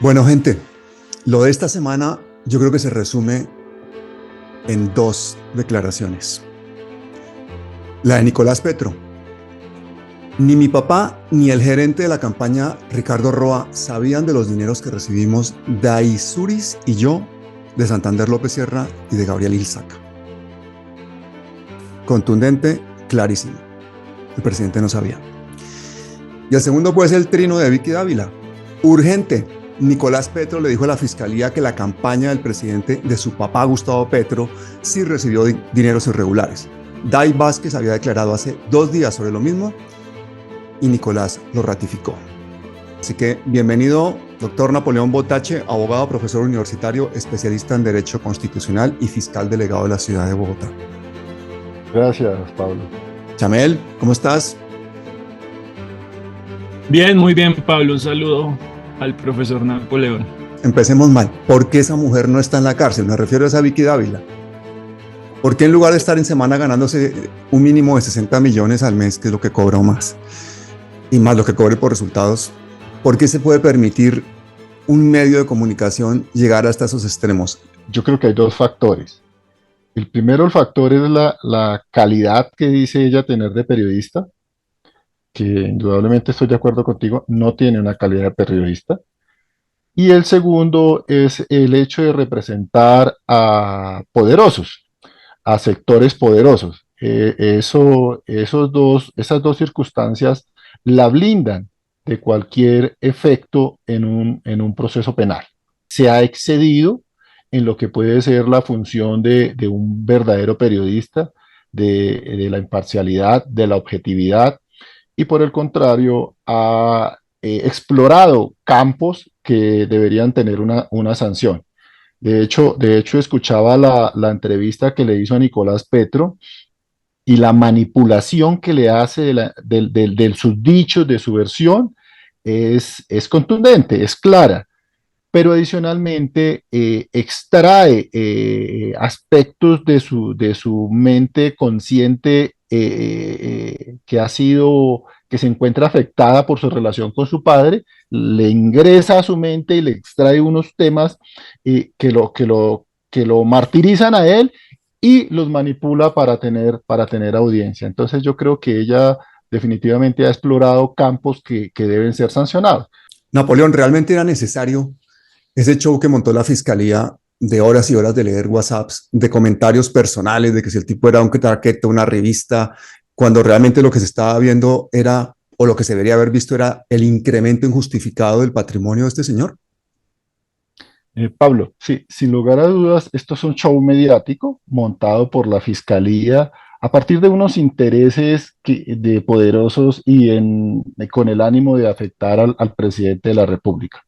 Bueno, gente, lo de esta semana yo creo que se resume en dos declaraciones. La de Nicolás Petro. Ni mi papá ni el gerente de la campaña, Ricardo Roa, sabían de los dineros que recibimos Daisuris y yo de Santander López Sierra y de Gabriel Ilzaca. Contundente, clarísimo. El presidente no sabía. Y el segundo puede ser el trino de Vicky Dávila. Urgente. Nicolás Petro le dijo a la fiscalía que la campaña del presidente de su papá Gustavo Petro sí recibió dineros irregulares. Day Vázquez había declarado hace 2 días sobre lo mismo y Nicolás lo ratificó. Así que bienvenido, doctor Napoleón Botache, abogado, profesor universitario, especialista en Derecho Constitucional y fiscal delegado de la ciudad de Bogotá. Gracias, Pablo. Chamel, ¿cómo estás? Bien, muy bien, Pablo. Un saludo al profesor Napoleón. Empecemos mal. ¿Por qué esa mujer no está en la cárcel? Me refiero a esa Vicky Dávila. ¿Por qué en lugar de estar en semana ganándose un mínimo de 60 millones al mes, que es lo que cobra o más, y más lo que cobre por resultados, por qué se puede permitir un medio de comunicación llegar hasta esos extremos? Yo creo que hay dos factores. El primero, el factor es la calidad que dice ella tener de periodista, que indudablemente estoy de acuerdo contigo, no tiene una calidad de periodista. Y el segundo es el hecho de representar a poderosos, a sectores poderosos. Esas dos circunstancias la blindan de cualquier efecto en un proceso penal. Se ha excedido en lo que puede ser la función de un verdadero periodista, de la imparcialidad, de la objetividad, y por el contrario ha explorado campos que deberían tener una sanción. De hecho, escuchaba la entrevista que le hizo a Nicolás Petro y la manipulación que le hace de sus dichos, de su versión, es contundente, es clara, pero adicionalmente extrae aspectos de su mente consciente que se encuentra afectada por su relación con su padre, le ingresa a su mente y le extrae unos temas que lo martirizan a él y los manipula para tener audiencia. Entonces yo creo que ella definitivamente ha explorado campos que deben ser sancionados. Napoleón, ¿realmente era necesario ese show que montó la fiscalía de horas y horas de leer WhatsApps, de comentarios personales, de que si el tipo era un traqueto, una revista, cuando realmente lo que se estaba viendo era, o lo que se debería haber visto era el incremento injustificado del patrimonio de este señor? Pablo, sí, sin lugar a dudas, esto es un show mediático montado por la fiscalía a partir de unos intereses de poderosos con el ánimo de afectar al presidente de la República.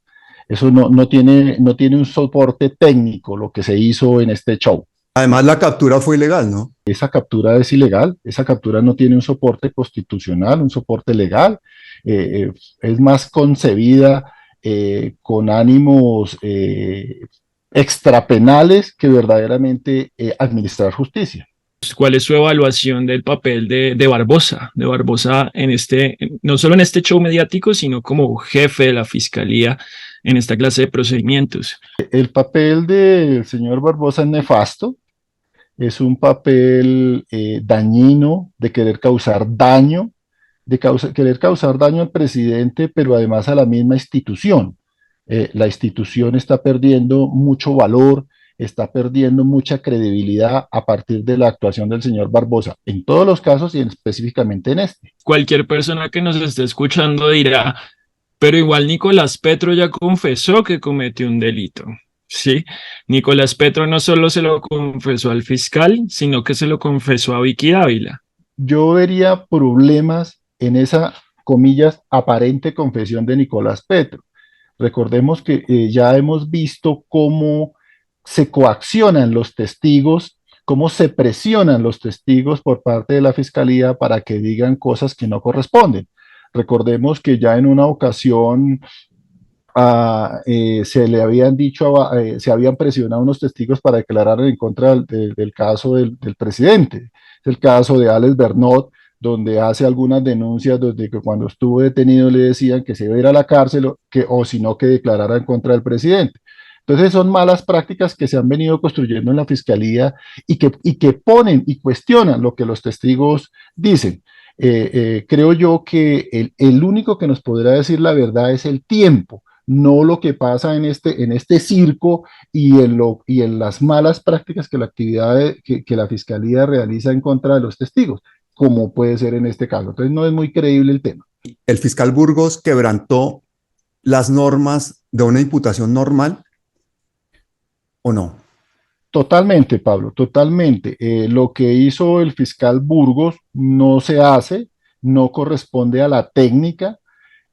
Eso no tiene un soporte técnico lo que se hizo en este show. Además, la captura fue ilegal, ¿no? Esa captura es ilegal, esa captura no tiene un soporte constitucional, un soporte legal, es más concebida con ánimos extrapenales que verdaderamente administrar justicia. ¿Cuál es su evaluación del papel de Barbosa? De Barbosa no solo en este show mediático, sino como jefe de la fiscalía en esta clase de procedimientos. El papel del señor Barbosa es nefasto, es un papel dañino de querer causar daño, querer causar daño al presidente, pero además a la misma institución. La institución está perdiendo mucho valor, está perdiendo mucha credibilidad a partir de la actuación del señor Barbosa, en todos los casos y específicamente en este. Cualquier persona que nos esté escuchando dirá, pero igual Nicolás Petro ya confesó que cometió un delito. Sí, Nicolás Petro no solo se lo confesó al fiscal, sino que se lo confesó a Vicky Dávila. Yo vería problemas en esa, comillas, aparente confesión de Nicolás Petro. Recordemos que ya hemos visto cómo se coaccionan los testigos, cómo se presionan los testigos por parte de la fiscalía para que digan cosas que no corresponden. Recordemos que ya en una ocasión se le habían dicho, se habían presionado unos testigos para declarar en contra del caso del presidente. Es el caso de Alex Bernot, donde hace algunas denuncias desde que cuando estuvo detenido le decían que se iba a ir a la cárcel o si no que declarara en contra del presidente. Entonces son malas prácticas que se han venido construyendo en la fiscalía y que ponen y cuestionan lo que los testigos dicen. Creo yo que el único que nos podrá decir la verdad es el tiempo, no lo que pasa en este circo y en las malas prácticas que que la fiscalía realiza en contra de los testigos, como puede ser en este caso. Entonces no es muy creíble el tema. ¿El fiscal Burgos quebrantó las normas de una imputación normal o no? Totalmente, Pablo, totalmente. Lo que hizo el fiscal Burgos no se hace, no corresponde a la técnica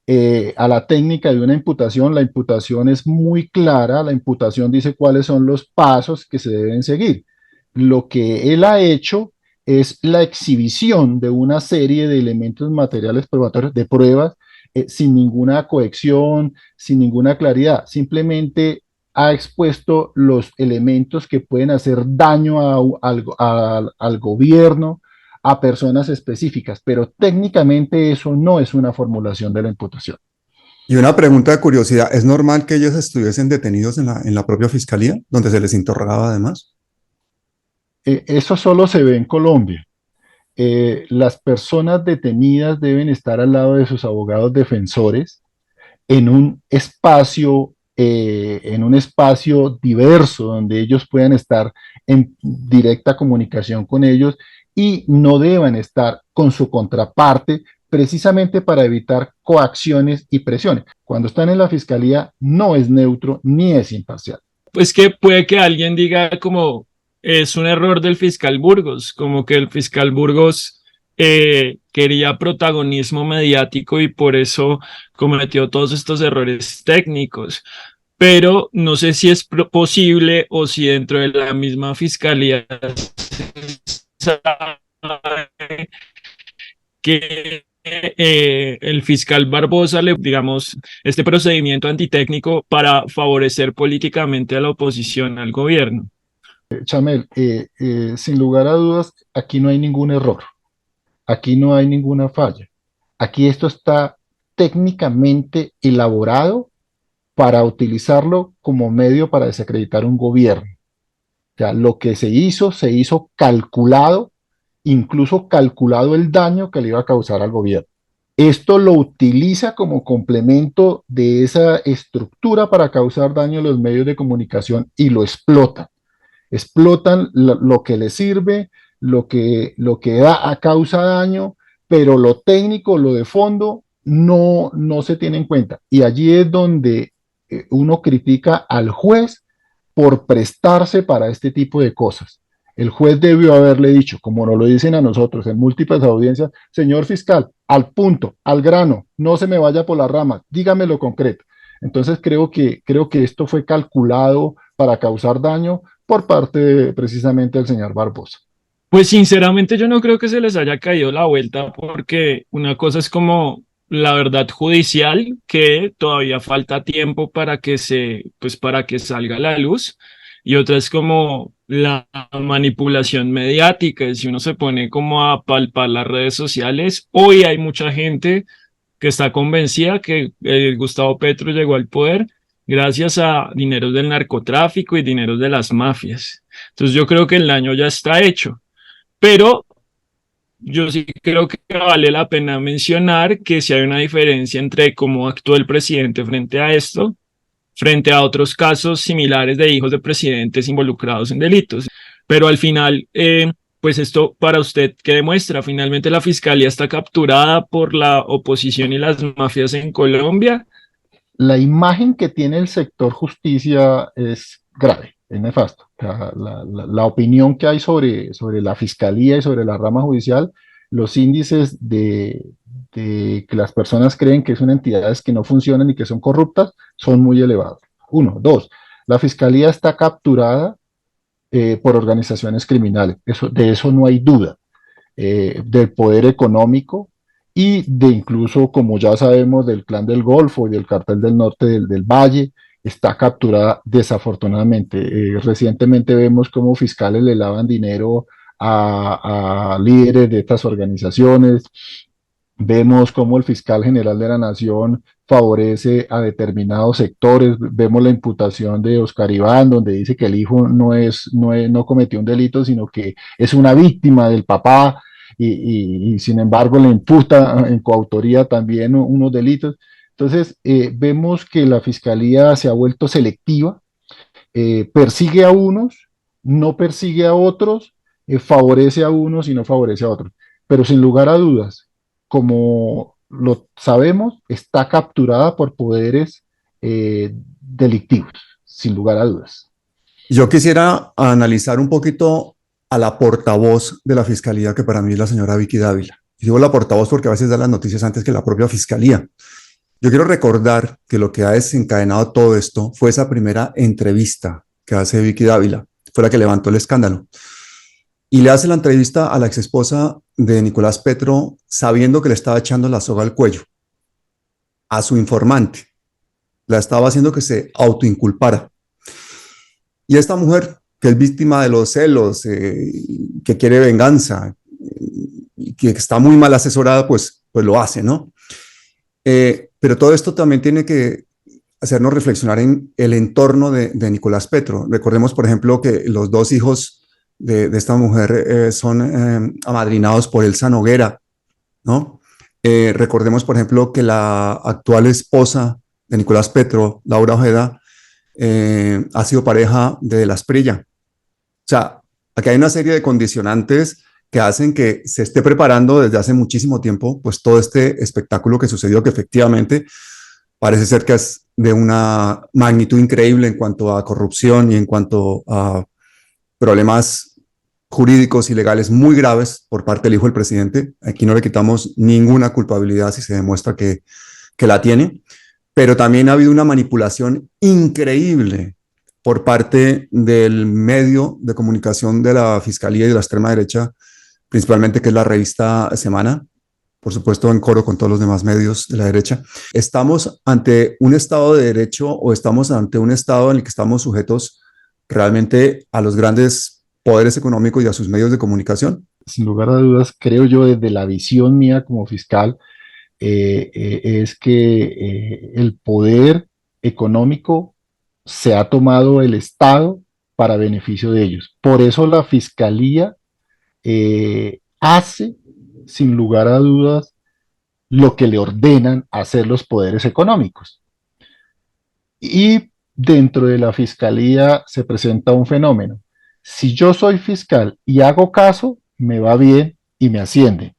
de una imputación. La imputación es muy clara, la imputación dice cuáles son los pasos que se deben seguir. Lo que él ha hecho es la exhibición de una serie de elementos materiales probatorios, de pruebas, sin ninguna cohesión, sin ninguna claridad. Simplemente ha expuesto los elementos que pueden hacer daño al gobierno, a personas específicas, pero técnicamente eso no es una formulación de la imputación. Y una pregunta de curiosidad, ¿es normal que ellos estuviesen detenidos en la propia fiscalía, donde se les interrogaba además? Eso solo se ve en Colombia. Las personas detenidas deben estar al lado de sus abogados defensores en un espacio diverso donde ellos puedan estar en directa comunicación con ellos y no deban estar con su contraparte precisamente para evitar coacciones y presiones. Cuando están en la fiscalía no es neutro ni es imparcial. Pues que puede que alguien diga como es un error del fiscal Burgos, como que el fiscal Burgos quería protagonismo mediático y por eso cometió todos estos errores técnicos. Pero no sé si es posible o si dentro de la misma fiscalía se sabe que el fiscal Barbosa le, digamos, este procedimiento antitécnico para favorecer políticamente a la oposición al gobierno. Chamel, sin lugar a dudas, aquí no hay ningún error, aquí no hay ninguna falla. Aquí esto está técnicamente elaborado para utilizarlo como medio para desacreditar un gobierno. O sea, lo que se hizo calculado, incluso calculado el daño que le iba a causar al gobierno. Esto lo utiliza como complemento de esa estructura para causar daño a los medios de comunicación y lo explotan. Explotan lo que les sirve, lo que da a causa daño, pero lo técnico, lo de fondo, no se tiene en cuenta. Y allí es donde uno critica al juez por prestarse para este tipo de cosas. El juez debió haberle dicho, como nos lo dicen a nosotros en múltiples audiencias, señor fiscal, al punto, al grano, no se me vaya por las ramas, dígame lo concreto. Entonces creo que esto fue calculado para causar daño por parte precisamente del señor Barbosa. Pues sinceramente yo no creo que se les haya caído la vuelta porque una cosa es como la verdad judicial, que todavía falta tiempo para que pues para que salga a la luz, y otra es como la manipulación mediática. Y si uno se pone como a palpar las redes sociales, hoy hay mucha gente que está convencida que Gustavo Petro llegó al poder gracias a dineros del narcotráfico y dineros de las mafias. Entonces yo creo que el daño ya está hecho. Pero yo sí creo que vale la pena mencionar que si hay una diferencia entre cómo actuó el presidente frente a esto, frente a otros casos similares de hijos de presidentes involucrados en delitos. Pero al final, pues esto para usted, ¿qué demuestra? Finalmente la fiscalía está capturada por la oposición y las mafias en Colombia. La imagen que tiene el sector justicia es grave, es nefasto. O sea, la opinión que hay sobre la fiscalía y sobre la rama judicial, los índices de que las personas creen que son entidades que no funcionan y que son corruptas son muy elevados. Uno. Dos, la fiscalía está capturada por organizaciones criminales. De eso no hay duda. Del poder económico y de incluso, como ya sabemos, del Clan del Golfo y del Cartel del Norte del Valle, está capturada desafortunadamente. Recientemente vemos cómo fiscales le lavan dinero a líderes de estas organizaciones. Vemos cómo el fiscal general de la Nación favorece a determinados sectores. Vemos la imputación de Oscar Iván, donde dice que el hijo no cometió un delito, sino que es una víctima del papá, y sin embargo le imputa en coautoría también unos delitos. Entonces, vemos que la fiscalía se ha vuelto selectiva, persigue a unos, no persigue a otros, favorece a unos y no favorece a otros. Pero sin lugar a dudas, como lo sabemos, está capturada por poderes delictivos, sin lugar a dudas. Yo quisiera analizar un poquito a la portavoz de la fiscalía, que para mí es la señora Vicky Dávila. Y digo la portavoz porque a veces da las noticias antes que la propia fiscalía. Yo quiero recordar que lo que ha desencadenado todo esto fue esa primera entrevista que hace Vicky Dávila, fue la que levantó el escándalo. Y le hace la entrevista a la exesposa de Nicolás Petro sabiendo que le estaba echando la soga al cuello a su informante. La estaba haciendo que se autoinculpara. Y esta mujer, que es víctima de los celos, que quiere venganza, y que está muy mal asesorada, pues lo hace, ¿no? Pero todo esto también tiene que hacernos reflexionar en el entorno de Nicolás Petro. Recordemos, por ejemplo, que los dos hijos de esta mujer son amadrinados por Elsa Noguera, ¿no? Recordemos, por ejemplo, que la actual esposa de Nicolás Petro, Laura Ojeda, ha sido pareja de Las Prilla. O sea, aquí hay una serie de condicionantes que hacen que se esté preparando desde hace muchísimo tiempo, pues todo este espectáculo que sucedió, que efectivamente parece ser que es de una magnitud increíble en cuanto a corrupción y en cuanto a problemas jurídicos y legales muy graves por parte del hijo del presidente. Aquí no le quitamos ninguna culpabilidad si se demuestra que la tiene, pero también ha habido una manipulación increíble por parte del medio de comunicación de la Fiscalía y de la extrema derecha, principalmente, que es la revista Semana, por supuesto en coro con todos los demás medios de la derecha. ¿Estamos ante un Estado de Derecho o estamos ante un Estado en el que estamos sujetos realmente a los grandes poderes económicos y a sus medios de comunicación? Sin lugar a dudas, creo yo, desde la visión mía como fiscal, es que el poder económico se ha tomado el Estado para beneficio de ellos. Por eso la Fiscalía hace, sin lugar a dudas, lo que le ordenan hacer los poderes económicos. Y dentro de la Fiscalía se presenta un fenómeno. Si yo soy fiscal y hago caso, me va bien y me ascienden.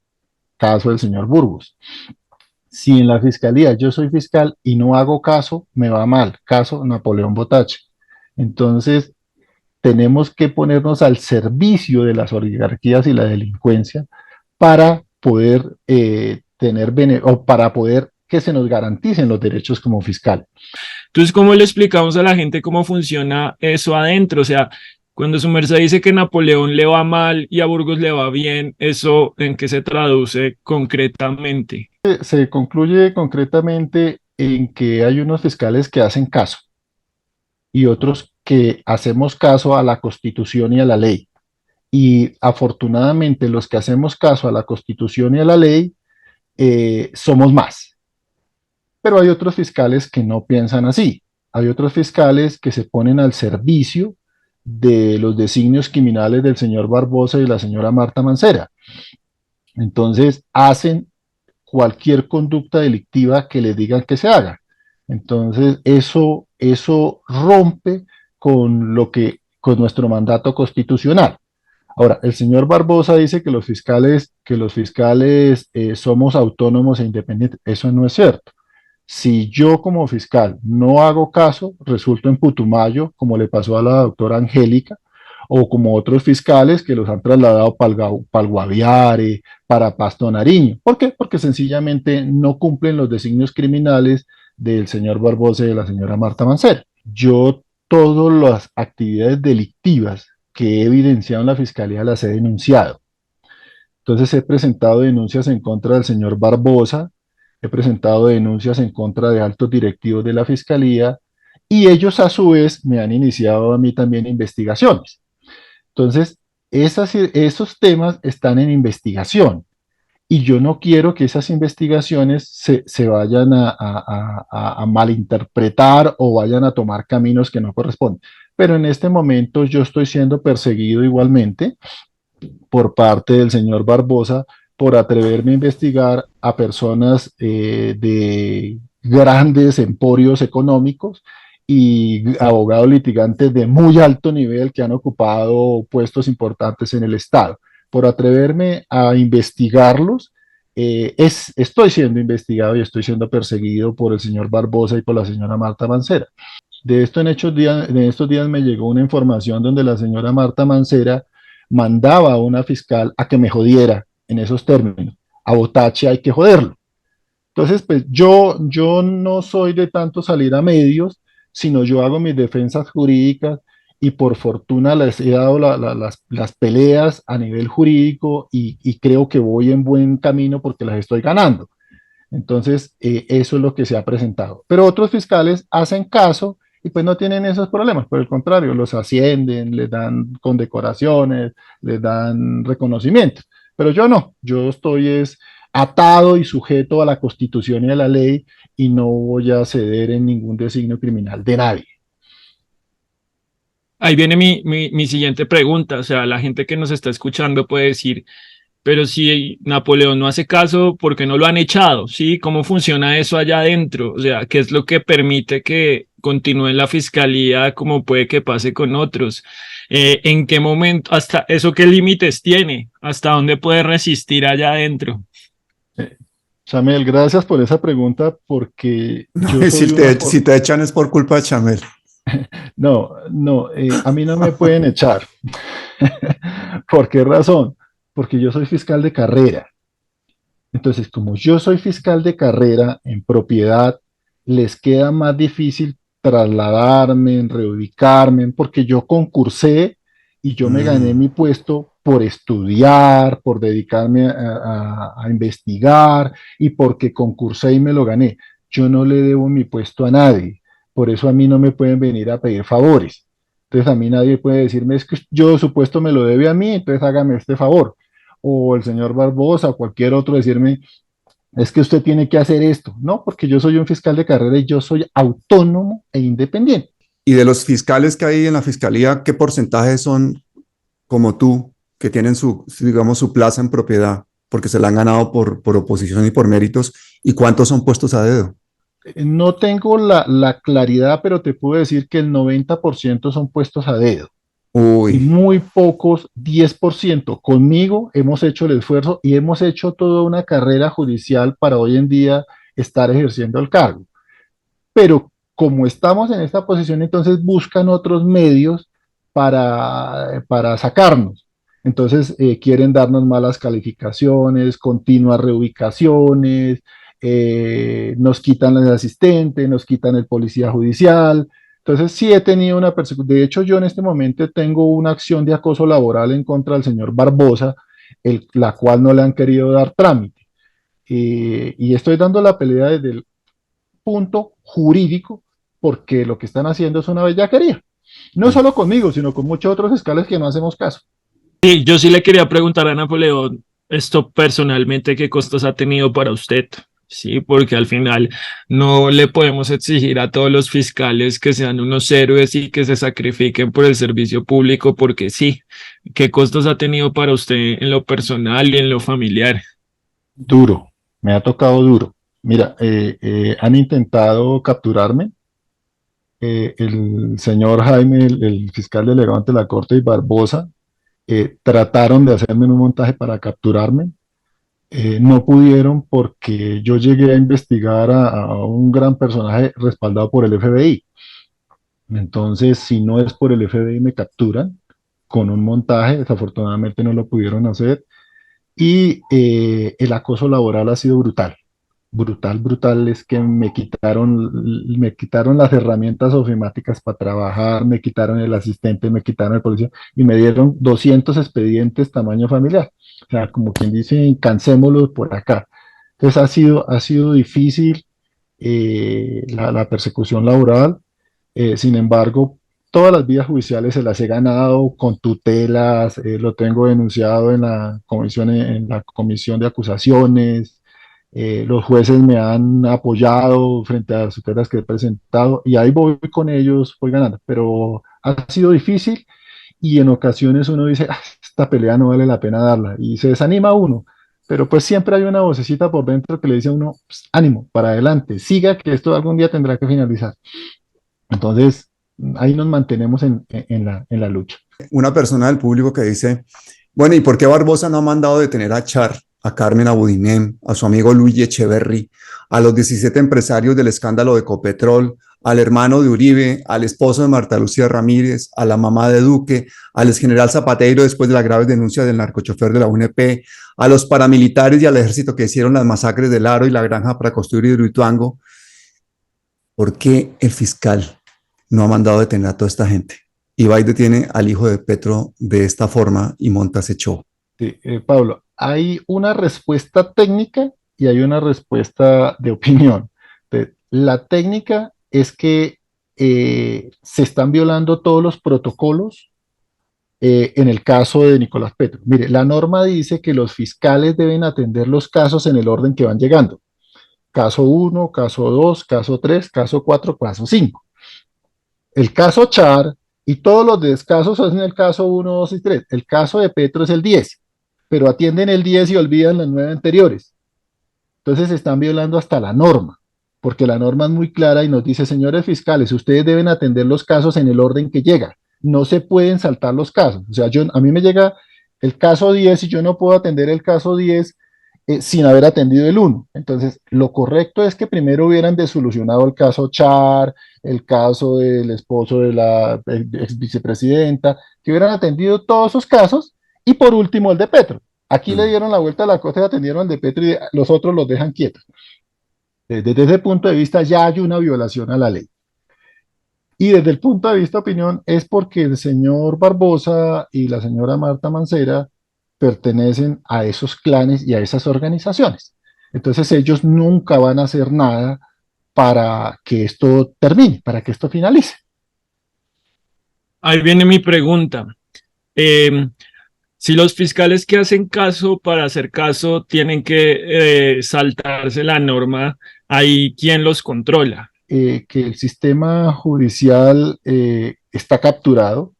Caso del señor Burgos. Si en la Fiscalía yo soy fiscal y no hago caso, me va mal. Caso Napoleón Botache. Entonces, tenemos que ponernos al servicio de las oligarquías y la delincuencia para poder para poder que se nos garanticen los derechos como fiscal. Entonces, ¿cómo le explicamos a la gente cómo funciona eso adentro? O sea, cuando su merced dice que Napoleón le va mal y a Burgos le va bien, ¿eso en qué se traduce concretamente? Se concluye concretamente en que hay unos fiscales que hacen caso y otros que hacemos caso a la Constitución y a la ley. Y afortunadamente los que hacemos caso a la Constitución y a la ley somos más. Pero hay otros fiscales que no piensan así. Hay otros fiscales que se ponen al servicio de los designios criminales del señor Barbosa y la señora Marta Mancera. Entonces hacen cualquier conducta delictiva que les digan que se haga. Entonces eso rompe con nuestro mandato constitucional. Ahora, el señor Barbosa dice que los fiscales somos autónomos e independientes. Eso no es cierto. Si yo como fiscal no hago caso, resulto en Putumayo, como le pasó a la doctora Angélica, o como otros fiscales que los han trasladado para el Guaviare, para Pasto Nariño. ¿Por qué? Porque sencillamente no cumplen los designios criminales del señor Barbosa y de la señora Marta Mancera. Yo todas las actividades delictivas que he evidenciado en la fiscalía las he denunciado. Entonces he presentado denuncias en contra del señor Barbosa, he presentado denuncias en contra de altos directivos de la fiscalía y ellos a su vez me han iniciado a mí también investigaciones. Entonces, esos temas están en investigación. Y yo no quiero que esas investigaciones se vayan a malinterpretar o vayan a tomar caminos que no corresponden. Pero en este momento yo estoy siendo perseguido igualmente por parte del señor Barbosa por atreverme a investigar a personas de grandes emporios económicos y abogados litigantes de muy alto nivel que han ocupado puestos importantes en el Estado. Por atreverme a investigarlos, estoy siendo investigado y estoy siendo perseguido por el señor Barbosa y por la señora Marta Mancera. En estos días me llegó una información donde la señora Marta Mancera mandaba a una fiscal a que me jodiera en esos términos. A Botachi hay que joderlo. Entonces, pues yo no soy de tanto salir a medios, sino yo hago mis defensas jurídicas y por fortuna les he dado las peleas a nivel jurídico y creo que voy en buen camino porque las estoy ganando. Entonces, eso es lo que se ha presentado. Pero otros fiscales hacen caso y pues no tienen esos problemas. Por el contrario, los ascienden, les dan condecoraciones, les dan reconocimiento. Pero yo no, yo estoy atado y sujeto a la Constitución y a la ley y no voy a ceder en ningún designio criminal de nadie. Ahí viene mi siguiente pregunta. O sea, la gente que nos está escuchando puede decir, pero si Napoleón no hace caso, ¿por qué no lo han echado? ¿Sí? ¿Cómo funciona eso allá adentro? O sea, ¿qué es lo que permite que continúe en la fiscalía como puede que pase con otros? ¿En qué momento, hasta eso qué límites tiene? ¿Hasta dónde puede resistir allá adentro? Chamel, gracias por esa pregunta porque No, yo y si soy te, si te echan es por culpa de Chamel. No, no, a mí no me pueden echar. ¿Por qué razón? Porque yo soy fiscal de carrera. Entonces, como yo soy fiscal de carrera en propiedad, les queda más difícil trasladarme, reubicarme, porque yo concursé y yo me gané Mm. mi puesto por estudiar, por dedicarme a investigar y porque concursé y me lo gané. Yo no le debo mi puesto a nadie, por eso a mí no me pueden venir a pedir favores. Entonces a mí nadie puede decirme, es que yo su puesto me lo debe a mí, entonces hágame este favor o el señor Barbosa o cualquier otro decirme, es que usted tiene que hacer esto. No, porque yo soy un fiscal de carrera y yo soy autónomo e independiente. Y de los fiscales que hay en la fiscalía, ¿qué porcentaje son como tú, que tienen digamos, su plaza en propiedad, porque se la han ganado por oposición y por méritos? ¿Y cuántos son puestos a dedo? No tengo la claridad, pero te puedo decir que el 90% son puestos a dedo y Uy, muy pocos, 10%. Conmigo hemos hecho el esfuerzo y hemos hecho toda una carrera judicial para hoy en día estar ejerciendo el cargo. Pero como estamos en esta posición, entonces buscan otros medios para sacarnos. Entonces quieren darnos malas calificaciones, continuas reubicaciones, nos quitan el asistente, nos quitan el policía judicial. Entonces sí he tenido una persecución. De hecho, yo en este momento tengo una acción de acoso laboral en contra del señor Barbosa, la cual no le han querido dar trámite. Y estoy dando la pelea desde el punto jurídico, porque lo que están haciendo es una bellaquería. No solo conmigo, sino con muchos otros fiscales que no hacemos caso. Sí, yo sí le quería preguntar a Napoleón, esto personalmente, ¿qué costos ha tenido para usted? Sí, porque al final no le podemos exigir a todos los fiscales que sean unos héroes y que se sacrifiquen por el servicio público, porque sí, ¿qué costos ha tenido para usted en lo personal y en lo familiar? Duro, me ha tocado duro. Mira, han intentado capturarme. El señor Jaime, el fiscal delegado ante la Corte y Barbosa, trataron de hacerme un montaje para capturarme. No pudieron porque yo llegué a investigar a un gran personaje respaldado por el FBI. Entonces, si no es por el FBI, me capturan con un montaje. Desafortunadamente no lo pudieron hacer. Y el acoso laboral ha sido brutal. Brutal, brutal. Es que me quitaron las herramientas ofimáticas para trabajar, me quitaron el asistente, me quitaron el policía y me dieron 200 expedientes tamaño familiar. O sea, como quien dice, cansémoslos por acá. Entonces ha sido difícil la persecución laboral. Sin embargo, todas las vías judiciales se las he ganado con tutelas, lo tengo denunciado en la comisión de acusaciones, los jueces me han apoyado frente a las tutelas que he presentado y ahí voy con ellos, voy ganando, pero ha sido difícil y en ocasiones uno dice, "Ah, esta pelea no vale la pena darla", y se desanima uno, pero pues siempre hay una vocecita por dentro que le dice a uno, "Pues, ánimo, para adelante, siga que esto algún día tendrá que finalizar". Entonces, ahí nos mantenemos en la lucha. Una persona del público que dice, bueno, ¿y por qué Barbosa no ha mandado detener a Char, a Carmen Abudinem, a su amigo Luigi Echeverry, a los 17 empresarios del escándalo de Ecopetrol, al hermano de Uribe, al esposo de Marta Lucía Ramírez, a la mamá de Duque, al exgeneral Zapateiro después de las graves denuncias del narcochofer de la UNP, a los paramilitares y al ejército que hicieron las masacres del Aro y la granja para construir Hidroituango? ¿Por qué el fiscal no ha mandado detener a toda esta gente? Y va y detiene al hijo de Petro de esta forma y monta ese show. Sí, Pablo, hay una respuesta técnica y hay una respuesta de opinión. La técnica es que se están violando todos los protocolos en el caso de Nicolás Petro. Mire, la norma dice que los fiscales deben atender los casos en el orden que van llegando. Caso 1, caso 2, caso 3, caso 4, caso 5. El caso Char y todos los descasos son en el caso 1, 2 y 3. El caso de Petro es el 10, pero atienden el 10 y olvidan las 9 anteriores. Entonces se están violando hasta la norma, porque la norma es muy clara y nos dice, señores fiscales, ustedes deben atender los casos en el orden que llega. No se pueden saltar los casos. O sea, a mí me llega el caso 10 y yo no puedo atender el caso 10 sin haber atendido el 1. Entonces, lo correcto es que primero hubieran desolucionado el caso Char, el caso del esposo de la ex vicepresidenta, que hubieran atendido todos esos casos, y por último el de Petro. Aquí le dieron la vuelta a la cosa y atendieron al de Petro y los otros los dejan quietos. Desde ese punto de vista ya hay una violación a la ley. Y desde el punto de vista de opinión es porque el señor Barbosa y la señora Marta Mancera pertenecen a esos clanes y a esas organizaciones. Entonces ellos nunca van a hacer nada para que esto termine, para que esto finalice. Ahí viene mi pregunta. Si los fiscales que hacen caso para hacer caso tienen que saltarse la norma, ¿ahí quién los controla? Que el sistema judicial está capturado,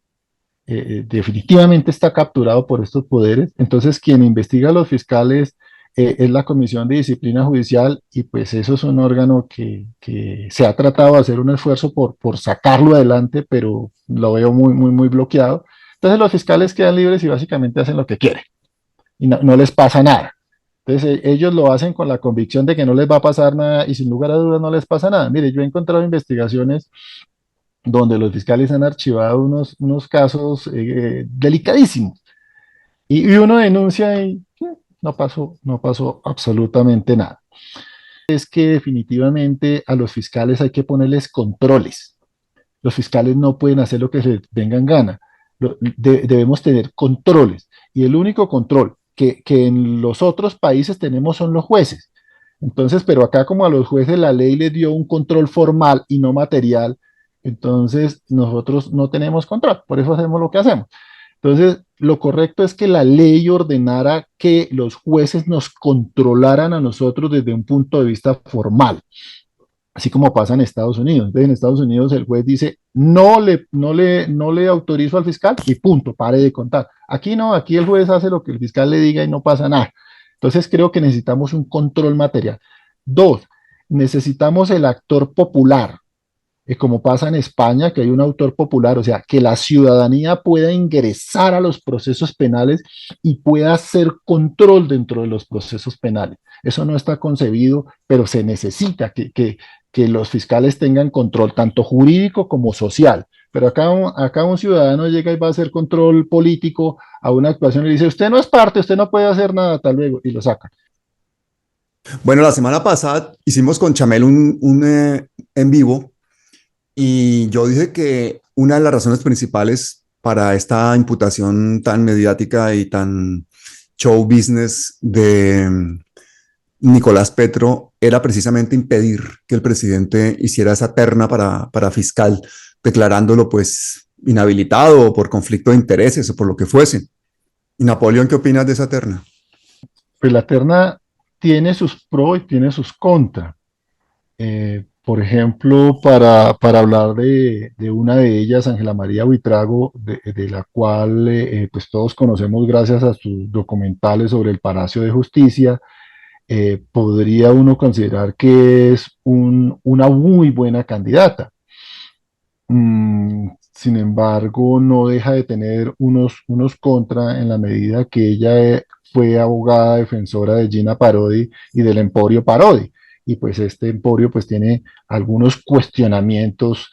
definitivamente está capturado por estos poderes. Entonces, quien investiga a los fiscales es la Comisión de Disciplina Judicial y pues eso es un órgano que se ha tratado de hacer un esfuerzo por sacarlo adelante, pero lo veo muy bloqueado. Entonces, los fiscales quedan libres y básicamente hacen lo que quieren y no les pasa nada. Entonces, ellos lo hacen con la convicción de que no les va a pasar nada y sin lugar a dudas no les pasa nada. Mire, yo he encontrado investigaciones donde los fiscales han archivado unos casos delicadísimos y uno denuncia y no pasó absolutamente nada. Es que definitivamente a los fiscales hay que ponerles controles. Los fiscales no pueden hacer lo que les venga en gana. Debemos tener controles y el único control que en los otros países tenemos son los jueces. Entonces, pero acá como a los jueces la ley les dio un control formal y no material, entonces nosotros no tenemos control, por eso hacemos lo que hacemos. Entonces, lo correcto es que la ley ordenara que los jueces nos controlaran a nosotros desde un punto de vista formal, así como pasa en Estados Unidos. Entonces, en Estados Unidos el juez dice, no le autorizo al fiscal y punto, pare de contar. Aquí no, aquí el juez hace lo que el fiscal le diga y no pasa nada. Entonces, creo que necesitamos un control material. Dos, necesitamos el actor popular, como pasa en España, que hay un autor popular, o sea, que la ciudadanía pueda ingresar a los procesos penales y pueda hacer control dentro de los procesos penales. Eso no está concebido, pero se necesita que los fiscales tengan control, tanto jurídico como social. Pero acá un ciudadano llega y va a hacer control político a una actuación y le dice, usted no es parte, usted no puede hacer nada, hasta luego, y lo sacan. Bueno, la semana pasada hicimos con Chamel un en vivo y yo dije que una de las razones principales para esta imputación tan mediática y tan show business de Nicolás Petro era precisamente impedir que el presidente hiciera esa terna para fiscal, declarándolo pues inhabilitado o por conflicto de intereses o por lo que fuese. ¿Y Napoleón qué opinas de esa terna? Pues la terna tiene sus pros y tiene sus contras. Por ejemplo, para hablar de una de ellas, Ángela María Buitrago, de la cual pues todos conocemos gracias a sus documentales sobre el Palacio de Justicia, podría uno considerar que es una muy buena candidata. Sin embargo, no deja de tener unos contra en la medida que ella fue abogada defensora de Gina Parodi y del Emporio Parodi. Y pues este Emporio pues tiene algunos cuestionamientos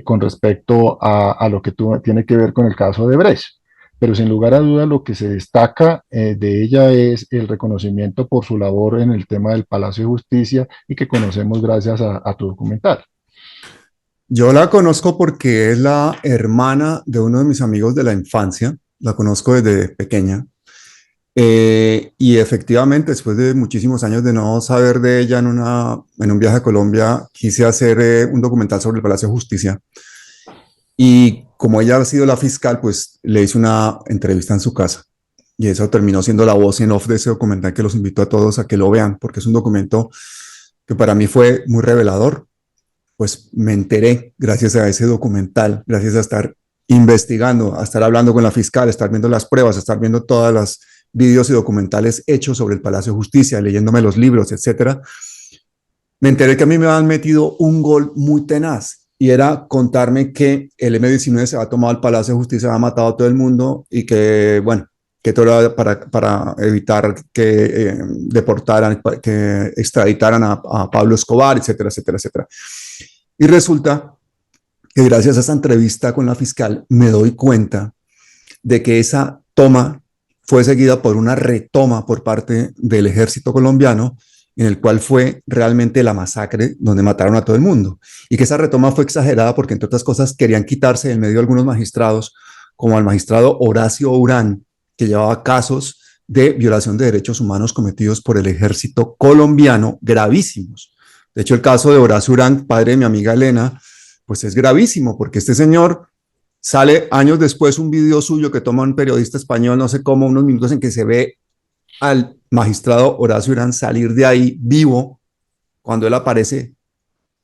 con respecto a lo que tiene que ver con el caso de Brecht. Pero sin lugar a dudas lo que se destaca de ella es el reconocimiento por su labor en el tema del Palacio de Justicia y que conocemos gracias a tu documental. Yo la conozco porque es la hermana de uno de mis amigos de la infancia, la conozco desde pequeña, y efectivamente después de muchísimos años de no saber de ella en un viaje a Colombia, quise hacer un documental sobre el Palacio de Justicia, y como ella ha sido la fiscal, pues le hice una entrevista en su casa, y eso terminó siendo la voz en off de ese documental que los invito a todos a que lo vean, porque es un documento que para mí fue muy revelador. Pues me enteré gracias a ese documental, gracias a estar investigando, a estar hablando con la fiscal, a estar viendo las pruebas, a estar viendo todas las vídeos y documentales hechos sobre el Palacio de Justicia, leyéndome los libros, etcétera. Me enteré que a mí me habían metido un gol muy tenaz y era contarme que el M-19 se había tomado el Palacio de Justicia, había matado a todo el mundo y que, bueno, que todo era para evitar que deportaran, que extraditaran a Pablo Escobar, etcétera, etcétera, etcétera. Y resulta que gracias a esa entrevista con la fiscal me doy cuenta de que esa toma fue seguida por una retoma por parte del ejército colombiano, en el cual fue realmente la masacre donde mataron a todo el mundo. Y que esa retoma fue exagerada porque, entre otras cosas, querían quitarse del medio algunos magistrados, como al magistrado Horacio Urán, que llevaba casos de violación de derechos humanos cometidos por el ejército colombiano gravísimos. De hecho, el caso de Horacio Urán, padre de mi amiga Elena, pues es gravísimo, porque este señor sale años después un video suyo que toma un periodista español, no sé cómo, unos minutos en que se ve al magistrado Horacio Urán salir de ahí vivo, cuando él aparece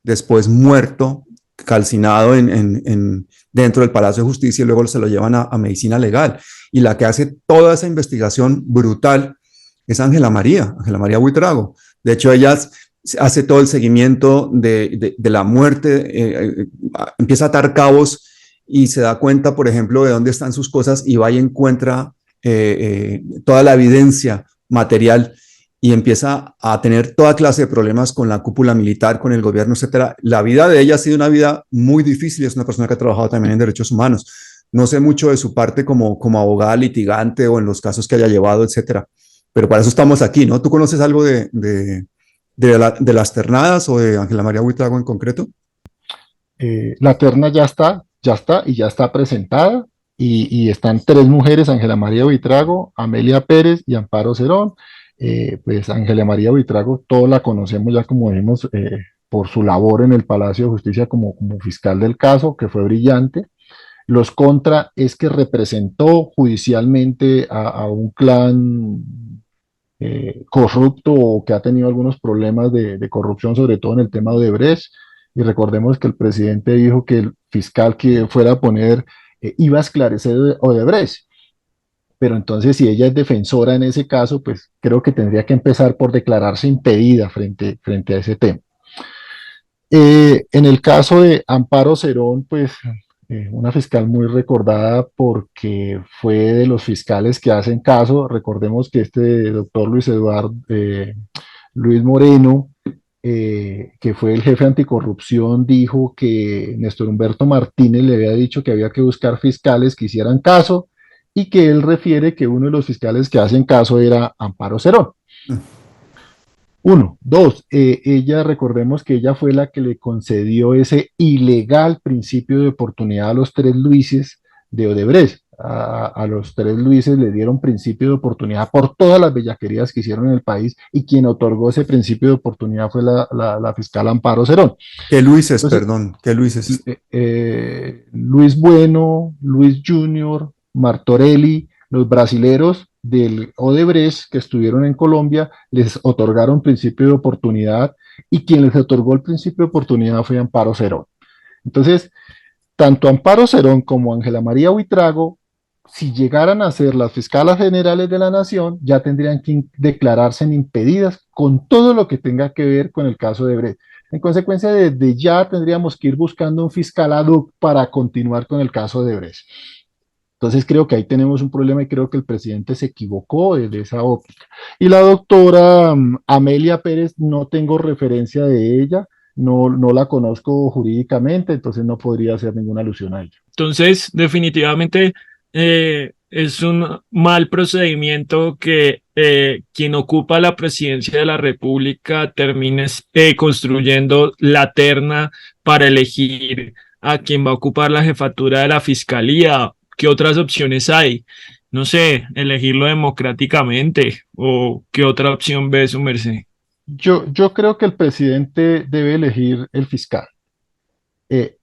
después muerto, calcinado dentro del Palacio de Justicia, y luego se lo llevan a medicina legal. Y la que hace toda esa investigación brutal es Ángela María Buitrago. De hecho, ella hace todo el seguimiento de la muerte, empieza a atar cabos y se da cuenta, por ejemplo, de dónde están sus cosas y va y encuentra toda la evidencia material y empieza a tener toda clase de problemas con la cúpula militar, con el gobierno, etcétera. La vida de ella ha sido una vida muy difícil, es una persona que ha trabajado también en derechos humanos. No sé mucho de su parte como abogada litigante o en los casos que haya llevado, etcétera. Pero para eso estamos aquí, ¿no? ¿Tú conoces algo de las ternadas o de Ángela María Buitrago en concreto? La terna ya está presentada y están tres mujeres, Ángela María Buitrago, Amelia Pérez y Amparo Cerón. Pues Ángela María Buitrago, todos la conocemos ya como vimos por su labor en el Palacio de Justicia como fiscal del caso, que fue brillante. Los contra es que representó judicialmente a un clan corrupto o que ha tenido algunos problemas de corrupción, sobre todo en el tema de Odebrecht. Y recordemos que el presidente dijo que el fiscal que fuera a poner iba a esclarecer Odebrecht. Pero entonces, si ella es defensora en ese caso, pues creo que tendría que empezar por declararse impedida frente a ese tema. En el caso de Amparo Cerón, pues una fiscal muy recordada porque fue de los fiscales que hacen caso. Recordemos que este doctor Luis Moreno, que fue el jefe anticorrupción, dijo que Néstor Humberto Martínez le había dicho que había que buscar fiscales que hicieran caso y que él refiere que uno de los fiscales que hacen caso era Amparo Cerón. Uno. Dos, ella, recordemos que ella fue la que le concedió ese ilegal principio de oportunidad a los tres Luises de Odebrecht. a los tres Luises le dieron principio de oportunidad por todas las bellaquerías que hicieron en el país, y quien otorgó ese principio de oportunidad fue la fiscal Amparo Cerón. ¿Qué Luises, Entonces, perdón? ¿Qué Luises? Luis Bueno, Luis Junior, Martorelli, los brasileros del Odebrecht que estuvieron en Colombia, les otorgaron principio de oportunidad, y quien les otorgó el principio de oportunidad fue Amparo Cerón. Entonces, tanto Amparo Cerón como Ángela María Buitrago, si llegaran a ser las fiscales generales de la nación, ya tendrían que declararse impedidas con todo lo que tenga que ver con el caso de Brecht. En consecuencia, desde ya tendríamos que ir buscando un fiscal ad hoc para continuar con el caso de Brecht. Entonces creo que ahí tenemos un problema, y creo que el presidente se equivocó desde esa óptica. Y la doctora Amelia Pérez, no tengo referencia de ella, no la conozco jurídicamente, entonces no podría hacer ninguna alusión a ella. Entonces, definitivamente es un mal procedimiento que quien ocupa la presidencia de la República termine construyendo la terna para elegir a quien va a ocupar la jefatura de la fiscalía. ¿Qué otras opciones hay? No sé, elegirlo democráticamente, o qué otra opción ve su merced. Yo creo que el presidente debe elegir el fiscal. Eh,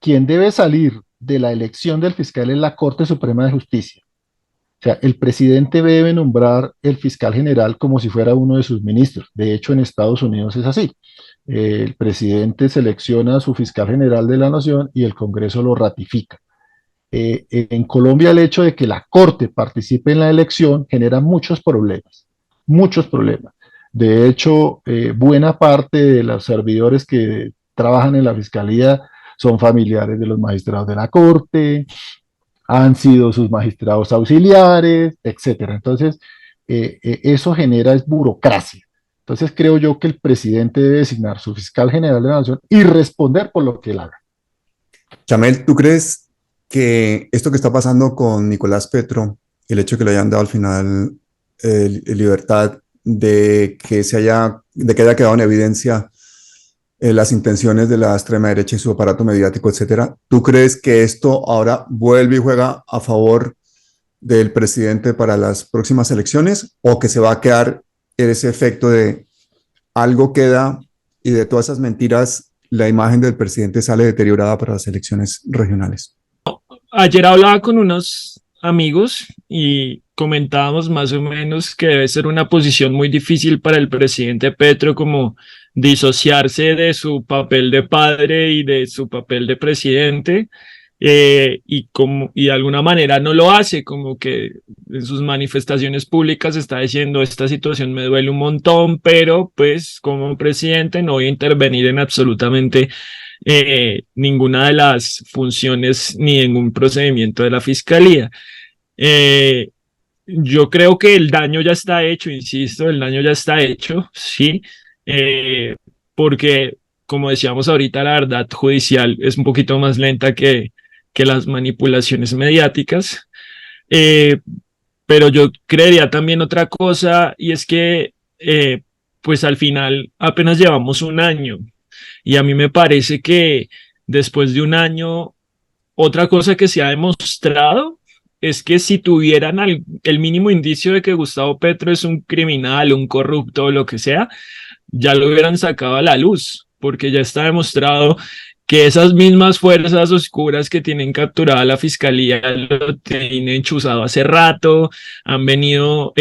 Quien debe salir de la elección del fiscal es la Corte Suprema de Justicia. O sea, el presidente debe nombrar el fiscal general como si fuera uno de sus ministros. De hecho, en Estados Unidos es así. El presidente selecciona a su fiscal general de la nación y el Congreso lo ratifica. En Colombia, el hecho de que la Corte participe en la elección genera muchos problemas, muchos problemas. De hecho, buena parte de los servidores que trabajan en la Fiscalía son familiares de los magistrados de la Corte, han sido sus magistrados auxiliares, etcétera. Entonces, eso genera es burocracia. Entonces, creo yo que el presidente debe designar su fiscal general de la nación y responder por lo que él haga. Chamel, ¿tú crees que esto que está pasando con Nicolás Petro, el hecho de que le hayan dado al final libertad, de que haya quedado en evidencia las intenciones de la extrema derecha y su aparato mediático, etcétera, ¿tú crees que esto ahora vuelve y juega a favor del presidente para las próximas elecciones, o que se va a quedar ese efecto de algo queda y de todas esas mentiras la imagen del presidente sale deteriorada para las elecciones regionales? Ayer hablaba con unos amigos y comentábamos más o menos que debe ser una posición muy difícil para el presidente Petro, como disociarse de su papel de padre y de su papel de presidente, y de alguna manera no lo hace, como que en sus manifestaciones públicas está diciendo: esta situación me duele un montón, pero pues como presidente no voy a intervenir en absolutamente ninguna de las funciones ni ningún procedimiento de la fiscalía. Yo creo que el daño ya está hecho, insisto, el daño ya está hecho, sí, porque, como decíamos ahorita, la verdad judicial es un poquito más lenta que las manipulaciones mediáticas. Pero yo creería también otra cosa, y es que pues al final apenas llevamos un año, y a mí me parece que después de un año, otra cosa que se ha demostrado es que si tuvieran el mínimo indicio de que Gustavo Petro es un criminal, un corrupto o lo que sea, ya lo hubieran sacado a la luz, porque ya está demostrado que esas mismas fuerzas oscuras que tienen capturada la fiscalía lo tienen chuzado hace rato, han venido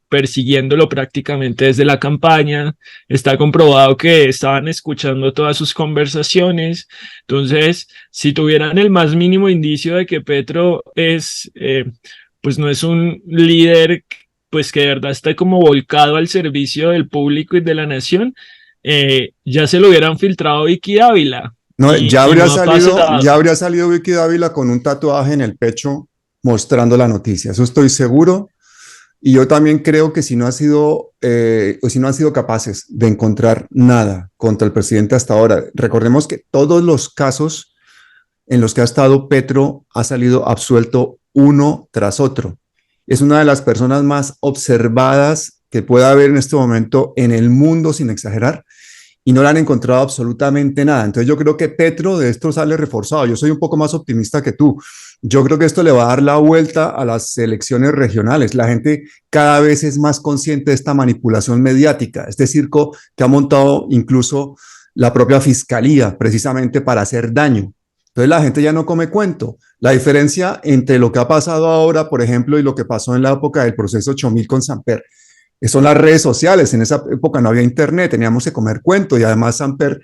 persiguiéndolo prácticamente desde la campaña. Está comprobado que estaban escuchando todas sus conversaciones. Entonces, si tuvieran el más mínimo indicio de que Petro pues no es un líder, pues que de verdad está como volcado al servicio del público y de la nación, ya se lo hubieran filtrado a Vicky Dávila. No, ya No habría salido Vicky Dávila con un tatuaje en el pecho mostrando la noticia. Eso estoy seguro. Y yo también creo que si no han sido capaces de encontrar nada contra el presidente hasta ahora, recordemos que todos los casos en los que ha estado Petro ha salido absuelto uno tras otro. Es una de las personas más observadas que pueda haber en este momento en el mundo, sin exagerar. y no le han encontrado absolutamente nada. Entonces yo creo que Petro de esto sale reforzado. Yo soy un poco más optimista que tú. Yo creo que esto le va a dar la vuelta a las elecciones regionales. La gente cada vez es más consciente de esta manipulación mediática, este circo que ha montado incluso la propia fiscalía precisamente para hacer daño. Entonces la gente ya no come cuento. La diferencia entre lo que ha pasado ahora, por ejemplo, y lo que pasó en la época del proceso 8000 con Samper, son las redes sociales. En esa época no había internet, teníamos que comer cuento y además Samper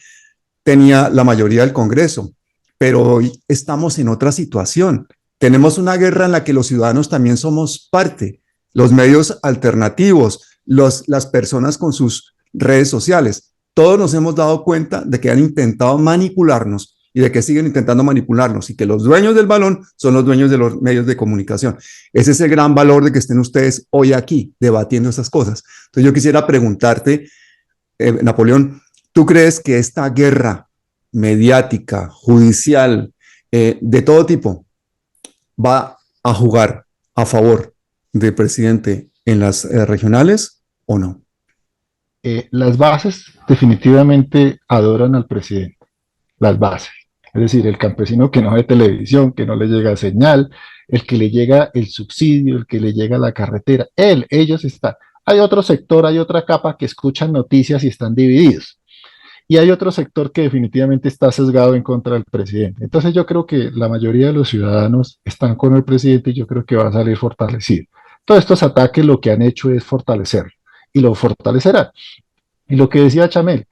tenía la mayoría del Congreso. Pero hoy estamos en otra situación. Tenemos una guerra en la que los ciudadanos también somos parte, los medios alternativos, las personas con sus redes sociales. Todos nos hemos dado cuenta de que han intentado manipularnos y de que siguen intentando manipularnos y que los dueños del balón son los dueños de los medios de comunicación. Ese es el gran valor de que estén ustedes hoy aquí debatiendo esas cosas. Entonces yo quisiera preguntarte, Napoleón, ¿tú crees que esta guerra mediática, judicial, de todo tipo, va a jugar a favor del presidente en las regionales o no? Las bases definitivamente adoran al presidente, las bases. Es decir, el campesino que no ve televisión, que no le llega señal, el que le llega el subsidio, el que le llega la carretera, ellos están. Hay otro sector, hay otra capa que escuchan noticias y están divididos. Y hay otro sector que definitivamente está sesgado en contra del presidente. Entonces yo creo que la mayoría de los ciudadanos están con el presidente y yo creo que va a salir fortalecido. Todos estos ataques lo que han hecho es fortalecerlo y lo fortalecerán. Y lo que decía Chamel,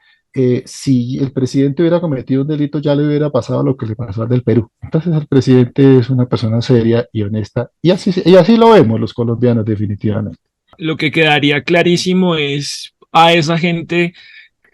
si el presidente hubiera cometido un delito ya le hubiera pasado lo que le pasó al del Perú. Entonces el presidente es una persona seria y honesta y así lo vemos los colombianos definitivamente. Lo que quedaría clarísimo es a esa gente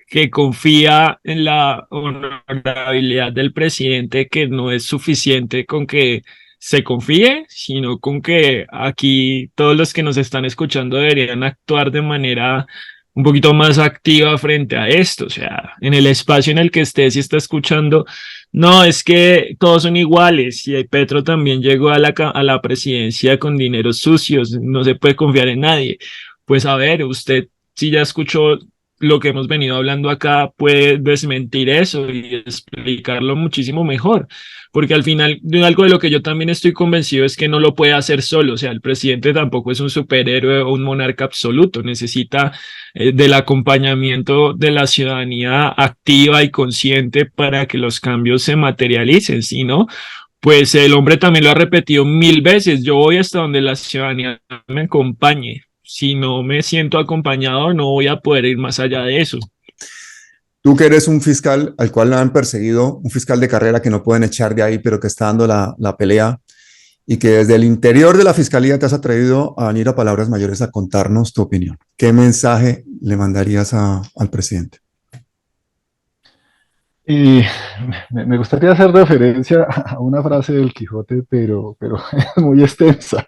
que confía en la honorabilidad del presidente, que no es suficiente con que se confíe, sino con que aquí todos los que nos están escuchando deberían actuar de manera un poquito más activa frente a esto. O sea, en el espacio en el que esté, si está escuchando, no, es que todos son iguales, y Petro también llegó a la presidencia con dineros sucios, no se puede confiar en nadie. Pues a ver, usted si ya escuchó lo que hemos venido hablando acá, puede desmentir eso y explicarlo muchísimo mejor, porque al final algo de lo que yo también estoy convencido es que no lo puede hacer solo. O sea, el presidente tampoco es un superhéroe o un monarca absoluto, necesita del acompañamiento de la ciudadanía activa y consciente para que los cambios se materialicen. Si no, pues el hombre también lo ha repetido 1000 veces, yo voy hasta donde la ciudadanía me acompañe. Si no me siento acompañado, no voy a poder ir más allá de eso. Tú que eres un fiscal al cual le han perseguido, un fiscal de carrera que no pueden echar de ahí, pero que está dando la pelea, y que desde el interior de la fiscalía te has atrevido a venir a Palabras Mayores a contarnos tu opinión. ¿Qué mensaje le mandarías al presidente? Me gustaría hacer referencia a una frase del Quijote, pero es muy extensa.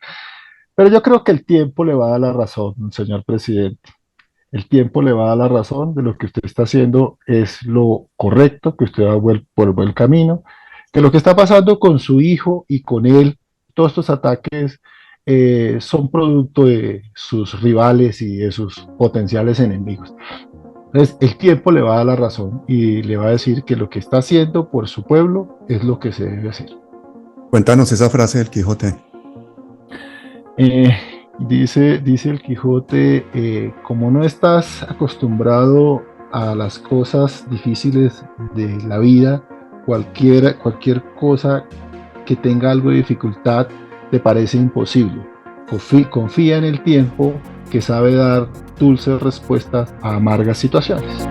Pero yo creo que el tiempo le va a dar la razón, señor presidente. El tiempo le va a dar la razón de lo que usted está haciendo es lo correcto, que usted va por el buen camino, que lo que está pasando con su hijo y con él, todos estos ataques son producto de sus rivales y de sus potenciales enemigos. Entonces, el tiempo le va a dar la razón y le va a decir que lo que está haciendo por su pueblo es lo que se debe hacer. Cuéntanos esa frase del Quijote. Dice el Quijote, como no estás acostumbrado a las cosas difíciles de la vida, cualquier cosa que tenga algo de dificultad te parece imposible. Confía en el tiempo que sabe dar dulces respuestas a amargas situaciones.